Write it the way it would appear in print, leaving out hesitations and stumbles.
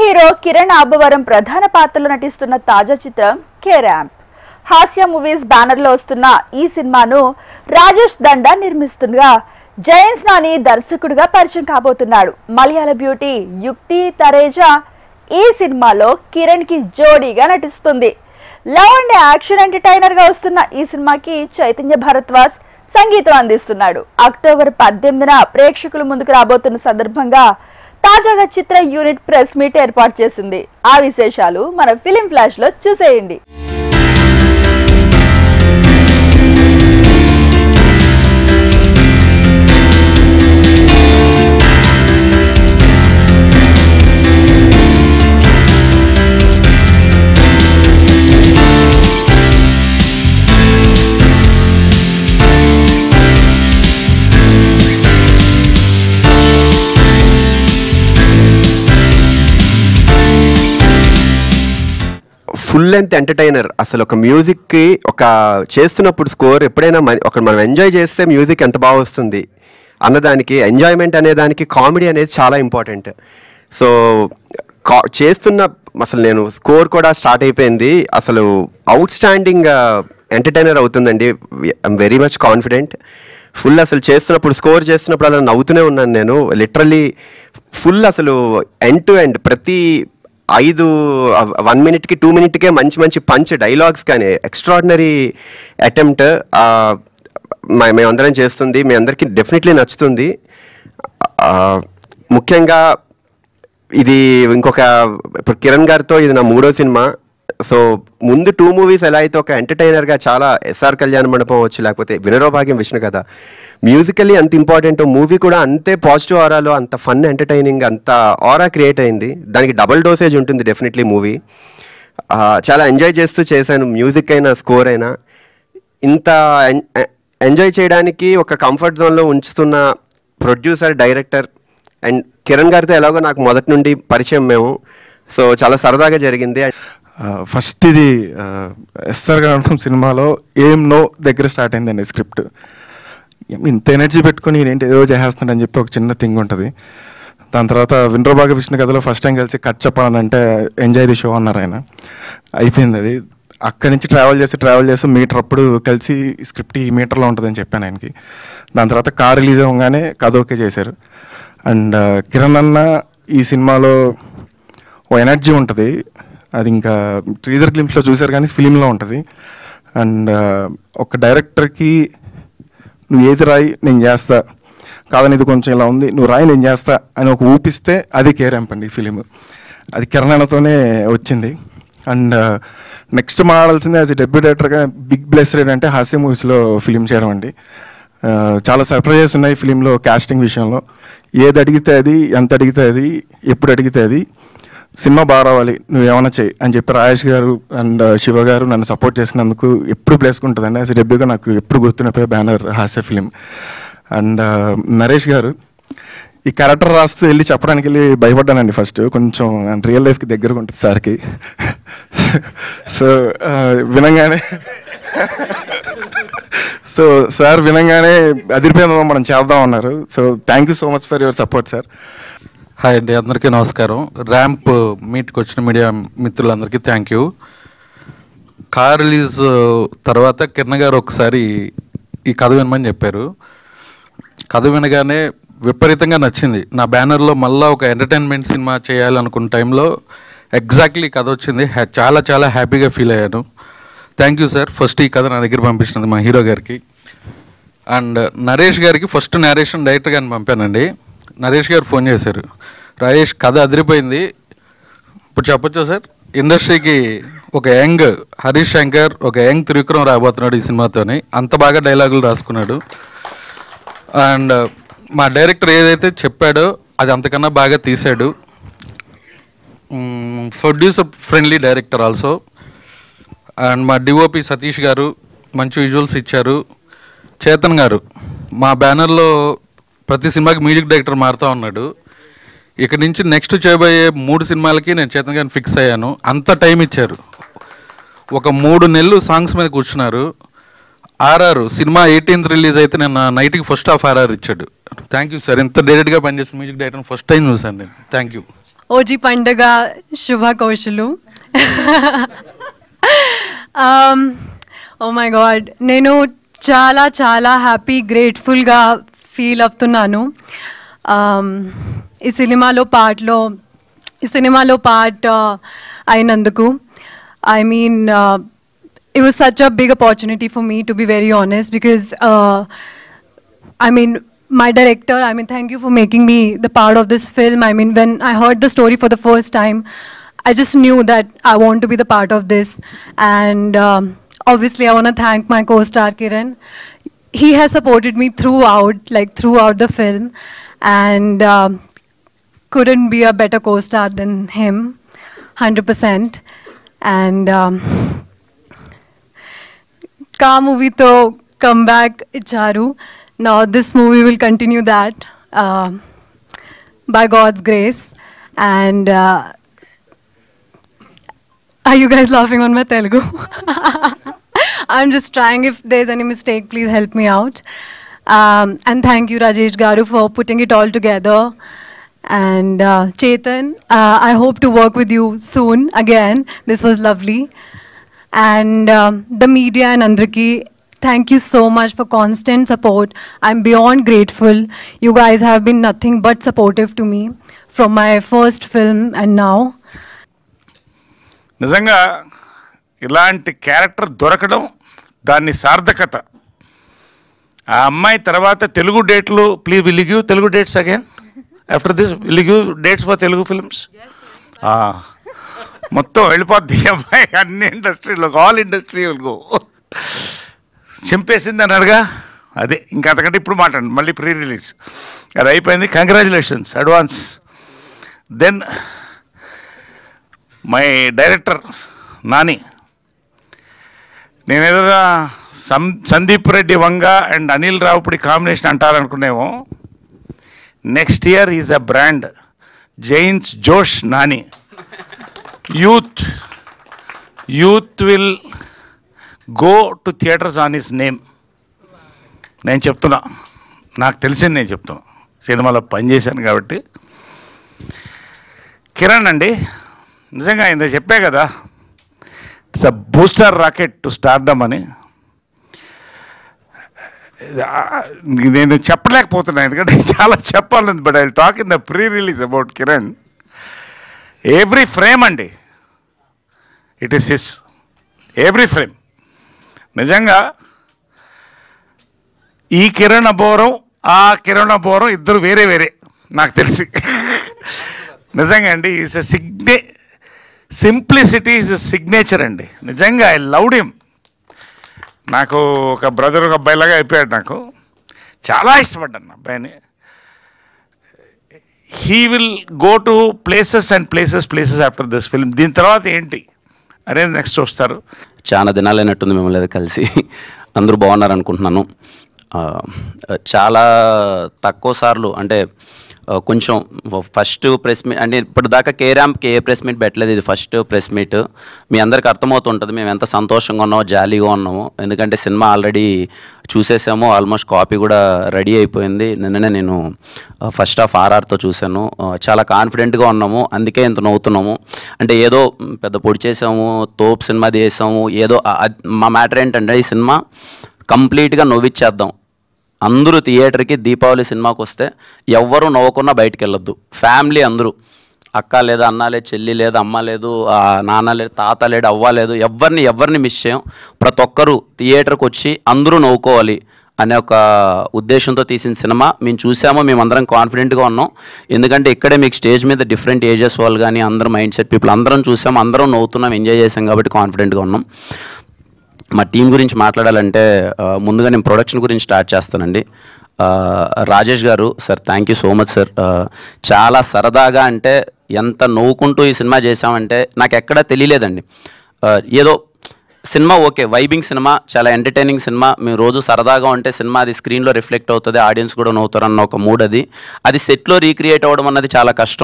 Hero Kiran Abbavaram ప్రధాన పాత్రలో నటిస్తున్న తాజా చిత్రం కే ర్యాంప్. హాస్య మూవీస్ బ్యానర్ లో వస్తున్న ఈ సినిమాను రాజేష్ దండా నిర్మిస్తుండగా జయంత్ నాని దర్శకుడిగా పరిచయం కాబోతున్నాడు. మలయాళ బ్యూటీ యుక్తి తరేజా ఈ సినిమాలో కిరణ్ కి జోడీగా నటిస్తుంది. లవ్ అండ్ యాక్షన్ ఎంటర్టైనర్ గా వస్తున్న ఈ సినిమాకి చైతన్య భరద్వాజ్ సంగీతం అందిస్తున్నాడు. అక్టోబర్ 18న ప్రేక్షకుల ముందుకు రాబోతున్న సందర్భంగా తాజాగా చిత్ర యూనిట్ ప్రెస్ మీట్ ఏర్పాటు చేసింది. ఆ విశేషాలు మన ఫిలిం ఫ్లాష్ లో చూసేయండి. Full length entertainer. అసలు ఒక మ్యూజిక్కి ఒక చేస్తున్నప్పుడు స్కోర్ ఎప్పుడైనా మనం ఎంజాయ్ చేస్తే మ్యూజిక్ ఎంత బాగా వస్తుంది అన్నదానికి, ఎంజాయ్మెంట్ అనేదానికి కామెడీ అనేది చాలా ఇంపార్టెంట్. సో చేస్తున్న అసలు నేను స్కోర్ కూడా స్టార్ట్ అయిపోయింది. అసలు అవుట్ స్టాండింగ్ ఎంటర్టైనర్ అవుతుందండి. I'm very much confident. Full అసలు చేస్తున్నప్పుడు స్కోర్ చేస్తున్నప్పుడు అలా నవ్వుతూనే ఉన్నాను నేను. లిటరల్లీ ఫుల్ అసలు ఎండ్ టు ఎండ్ ప్రతి 1 మినిట్కి 2 మినిట్కే మంచి మంచి పంచ్ డైలాగ్స్ కానీ ఎక్స్ట్రాడినరీ అటెంప్ట్ మేమందరం చేస్తుంది. మీ అందరికీ డెఫినెట్లీ నచ్చుతుంది. ముఖ్యంగా ఇది ఇప్పుడు కిరణ్ గారితో ఇది నా 3వ సినిమా. సో ముందు 2 మూవీస్ ఎలా అయితే ఒక ఎంటర్టైనర్గా చాలా ఎస్ఆర్ కళ్యాణ మండపం అవ్వచ్చు, లేకపోతే వినరోభాగ్యం విష్ణు కథ మ్యూజికల్లీ అంత ఇంపార్టెంట్, మూవీ కూడా అంతే పాజిటివ్ ఆరాలో అంత ఫన్ ఎంటర్టైనింగ్ అంత ఆరా క్రియేట్ అయింది. దానికి డబుల్ డోసేజ్ ఉంటుంది డెఫినెట్లీ మూవీ. చాలా ఎంజాయ్ చేస్తూ చేశాను. మ్యూజిక్ అయినా స్కోర్ అయినా ఇంత ఎంజాయ్ చేయడానికి ఒక కంఫర్ట్ జోన్లో ఉంచుతున్న ప్రొడ్యూసర్, డైరెక్టర్ అండ్ కిరణ్ గారితో ఎలాగో నాకు మొదటి నుండి పరిచయం మేము. సో చాలా సరదాగా జరిగింది. ఫస్ట్ ఇది ఎస్ఆర్ కళ్యాణ సినిమాలో ఏం నో దగ్గర స్టార్ట్ అయిందండి స్క్రిప్ట్. ఇంత ఎనర్జీ పెట్టుకుని నేనేంటి ఏదో చేసేస్తున్నాడని చెప్పి ఒక చిన్న థింగ్ ఉంటుంది. దాని తర్వాత వినరోభాగ్య విష్ణు కథలో ఫస్ట్ టైం కలిసి కట్ చెప్పాలంటే ఎంజాయ్ ది షో అన్నారు ఆయన. అయిపోయింది అది. అక్కడి నుంచి ట్రావెల్ చేసి మీటర్ అప్పుడు కలిసి స్క్రిప్ట్ ఈ మీటర్లో ఉంటుందని చెప్పాను ఆయనకి. దాని తర్వాత కార్ రిలీజ్ అవ్వగానే కథ ఓకే చేశారు. అండ్ కిరణ్ అన్న ఈ సినిమాలో ఓ ఎనర్జీ ఉంటుంది. అది ఇంకా ట్రీజర్ గ్లింప్స్లో చూశారు కానీ ఫిలింలో ఉంటుంది. అండ్ ఒక డైరెక్టర్కి నువ్వు ఏది రాయి నేను చేస్తా, కాదని ఇది కొంచెం ఇలా ఉంది నువ్వు రాయి నేను చేస్తా అని ఒక ఊపిస్తే అది కే ర్యాంప్ అండి ఫిలిం. అది కిరణ్ అన్నతోనే వచ్చింది. అండ్ నెక్స్ట్ మాట్లాడాల్సింది యాజ్ ఎ డెబ్యూ డైరెక్టర్గా బిగ్ బ్లెస్డ్ ఏంటంటే హాస్య మూవీస్లో ఫిలిం చేయడం అండి. చాలా సర్ప్రైజెస్ ఉన్నాయి ఫిలింలో. కాస్టింగ్ విషయంలో ఏది అడిగితే అది, ఎంత అడిగితే అది, ఎప్పుడు అడిగితే అది, సినిమా బాగా రావాలి నువ్వు ఏమైనా చెయ్యి అని చెప్పి రాజేష్ గారు అండ్ శివ గారు నన్ను సపోర్ట్ చేసినందుకు ఎప్పుడు ప్లేస్గా ఉంటుందండి. యాజ్ డెబ్యూగా నాకు ఎప్పుడు గుర్తుండిపోయే బ్యానర్ హాస్య ఫిలిం. అండ్ నరేష్ గారు ఈ క్యారెక్టర్ రాస్తూ వెళ్ళి చెప్పడానికి వెళ్ళి భయపడ్డానండి ఫస్ట్. కొంచెం రియల్ లైఫ్కి దగ్గరగా ఉంటుంది సార్కి. సో వినంగానే సార్ వినంగానే అదిరిపోయిందో మనం చేద్దాం అన్నారు. So thank you so much for your support sir. Hi అండి, అందరికీ నమస్కారం. ర్యాంప్ మీట్కి వచ్చిన మీడియా మిత్రులందరికీ థ్యాంక్ యూ. కార్ రిలీజ్ తర్వాత కిరణ్ గారు ఒకసారి ఈ కథ వినమని చెప్పారు. కథ వినగానే విపరీతంగా నచ్చింది. నా బ్యానర్లో మళ్ళీ ఒక ఎంటర్టైన్మెంట్ సినిమా చేయాలనుకున్న టైంలో ఎగ్జాక్ట్లీ కథ వచ్చింది. చాలా చాలా హ్యాపీగా ఫీల్ అయ్యాను. Thank you sir. ఫస్ట్ ఈ కథ నా దగ్గర పంపించినది మా హీరో గారికి. అండ్ నరేష్ గారికి ఫస్ట్ నేరేషన్ డైరెక్టర్ గారిని పంపానండి. నరేష్ గారు ఫోన్ చేశారు, రాజేష్ కథ అదిరిపోయింది, ఇప్పుడు చెప్పొచ్చా సార్, ఇండస్ట్రీకి ఒక యంగ్ హరీష్ శంకర్, ఒక యంగ్ త్రివిక్రమ్ రాబోతున్నాడు ఈ సినిమాతోని. అంత బాగా డైలాగులు రాసుకున్నాడు. అండ్ మా డైరెక్టర్ ఏదైతే చెప్పాడో అది అంతకన్నా బాగా తీశాడు. Producer friendly director also. And మా డిఓపి సతీష్ గారు మంచి విజువల్స్ ఇచ్చారు. చేతన్ గారు మా బ్యానర్లో ప్రతి సినిమాకి మ్యూజిక్ డైరెక్టర్ మారుతూ ఉన్నాడు. ఇక్కడి నుంచి నెక్స్ట్ చేయబోయే 3 సినిమాలకి నేను చేతన్ గారిని ఫిక్స్ అయ్యాను. అంత టైం ఇచ్చారు. ఒక 3 నెలలు సాంగ్స్ మీద కూర్చున్నారు. ఆర్ఆర్ సినిమా 18th రిలీజ్ అయితే నేను నైట్కి ఫస్ట్ హాఫ్ ఆర్ఆర్ ఇచ్చాడు. Thank you sir. ఇంత డైరెక్ట్గా పనిచేసిన మ్యూజిక్ డైరెక్టర్ ఫస్ట్ టైం చూశాను నేను. Thank you. ఓజీ పండుగ శుభాకాంక్షలు. ఓ మై గాడ్, నేను చాలా చాలా హ్యాపీ గ్రేట్ఫుల్గా ఫీల్ అవుతున్నాను ఈ సినిమాలో పార్ట్ అయినందుకు. I mean, it was such a big opportunity for me, to be very honest, because I mean, my director, I mean, thank you for making me the part of this film. I mean, when I heard the story for the first time, I just knew that I want to be the part of this. And obviously, I want to thank my co-star Kiran. He has supported me throughout the film, and couldn't be a better co-star than him, 100%. And Ka movie to come back icharu. Now this movie will continue that by God's grace. And are you guys laughing on my Telugu? I'm just trying. If there's any mistake, please help me out. And thank you, Rajesh Garu, for putting it all together. And Chetan, I hope to work with you soon again. This was lovely. And the media and Andraki, thank you so much for constant support. I'm beyond grateful. You guys have been nothing but supportive to me from my first film and now. నిజంగా ఇలాంటి character దొరకడం దాని సార్థకత. ఆ అమ్మాయి తర్వాత తెలుగు డేట్లు, please will you give Telugu dates again after this, will you give dates for Telugu films? మొత్తం వెళ్ళిపోద్ది అమ్మాయి అన్ని ఇండస్ట్రీలో, ఆల్ ఇండస్ట్రీ విల్ గో. చింపేసింది అన్నారుగా, అదే ఇంకా అంతకంటే ఇప్పుడు మాట్లాడండి. మళ్ళీ ప్రీ రిలీజ్ అది అయిపోయింది, congratulations advance. Then my director Nani, నేను ఏదైనా సందీప్ రెడ్డి వంగ అండ్ అనిల్ రావుపూడి కాంబినేషన్ అంటారనుకునేమో. Next year is a brand, జైన్స్ జోష్ Nani. Youth will go to theatres on his name. నేను చెప్తున్నా, నాకు తెలిసింది నేను చెప్తున్నా, సినిమాలో పనిచేశాను కాబట్టి. కిరణ్ అండి, నిజంగా ఇంత చెప్పే కదా, it's a booster rocket to stardom అని. నేను చెప్పలేకపోతున్నాను ఎందుకంటే చాలా చెప్పాలని, but I talk in the pre release about Kiran. Every frame అండి, it is his, every frame. నిజంగా ఈ కిరణ్ అబోరం ఆ కిరణ్ అబోరం ఇద్దరు వేరే వేరే నాకు తెలిసి. నిజంగా అండి, is a simplicity is a signature అండి. నిజంగా ఐ లవ్డ్ హిమ్. నాకు ఒక బ్రదర్, ఒక అబ్బాయిలాగా అయిపోయాడు. నాకు చాలా ఇష్టపడ్డాను అబ్బాయిని. He will go to places and places after this film. దీని తర్వాత ఏంటి అనేది నెక్స్ట్ చూస్తారు. చాలా దినాలైనట్టుంది మిమ్మల్ని కలిసి. అందరూ బాగున్నారు అనుకుంటున్నాను. చాలా తక్కువ సార్లు అంటే కొంచెం ఫస్ట్ ప్రెస్ మీట్ అంటే ఇప్పటిదాకా కే ప్రెస్ మీట్ పెట్టలేదు, ఇది ఫస్ట్ ప్రెస్ మీట్. మీ అందరికీ అర్థమవుతుంటుంది మేము ఎంత సంతోషంగా ఉన్నామో, జాలీగా ఉన్నాము. ఎందుకంటే సినిమా ఆల్రెడీ చూసేసాము, ఆల్మోస్ట్ కాపీ కూడా రెడీ అయిపోయింది. నిన్ననే నేను ఫస్ట్ హాఫ్ RRతో చూశాను. చాలా కాన్ఫిడెంట్గా ఉన్నాము, అందుకే ఇంత నవ్వుతున్నాము. అంటే ఏదో పెద్ద పొడి చేసాము, తోపు సినిమా తీసాము ఏదో. మా మ్యాటర్ ఏంటంటే ఈ సినిమా కంప్లీట్గా నవ్విచ్చేద్దాం. అందరూ థియేటర్కి దీపావళి సినిమాకి వస్తే ఎవ్వరూ నవ్వకుండా బయటికి వెళ్ళొద్దు. ఫ్యామిలీ అందరూ, అక్క లేదు, అన్న లేదు, చెల్లి లేదు, అమ్మ లేదు, నాన్న లేదు, తాత లేడు, అవ్వ లేదు, ఎవరిని మిస్ చేయం. ప్రతి ఒక్కరూ థియేటర్కి వచ్చి అందరూ నవ్వుకోవాలి అనే ఒక ఉద్దేశంతో తీసిన సినిమా. మేము చూసామో, మేమందరం కాన్ఫిడెంట్గా ఉన్నాం. ఎందుకంటే ఇక్కడే మీకు స్టేజ్ మీద డిఫరెంట్ ఏజెస్ వాళ్ళు కానీ అందరూ మైండ్ సెట్ పీపుల్ అందరం చూసాము, అందరం నవ్వుతున్నాం, ఎంజాయ్ చేసాం కాబట్టి కాన్ఫిడెంట్గా ఉన్నాం. మా టీం గురించి మాట్లాడాలంటే ముందుగా నేను ప్రొడక్షన్ గురించి స్టార్ట్ చేస్తానండి. రాజేష్ గారు sir, thank you so much sir. చాలా సరదాగా, అంటే ఎంత నవ్వుకుంటూ ఈ సినిమా చేసామంటే నాకు ఎక్కడా తెలియలేదండి. ఏదో సినిమా ఓకే, వైబింగ్ సినిమా, చాలా ఎంటర్టైనింగ్ సినిమా. మేము రోజు సరదాగా ఉంటే సినిమా అది స్క్రీన్లో రిఫ్లెక్ట్ అవుతుంది, ఆడియన్స్ కూడా నవ్వుతారన్న ఒక మూడ్. అది సెట్లో రీక్రియేట్ అవ్వడం అన్నది చాలా కష్టం.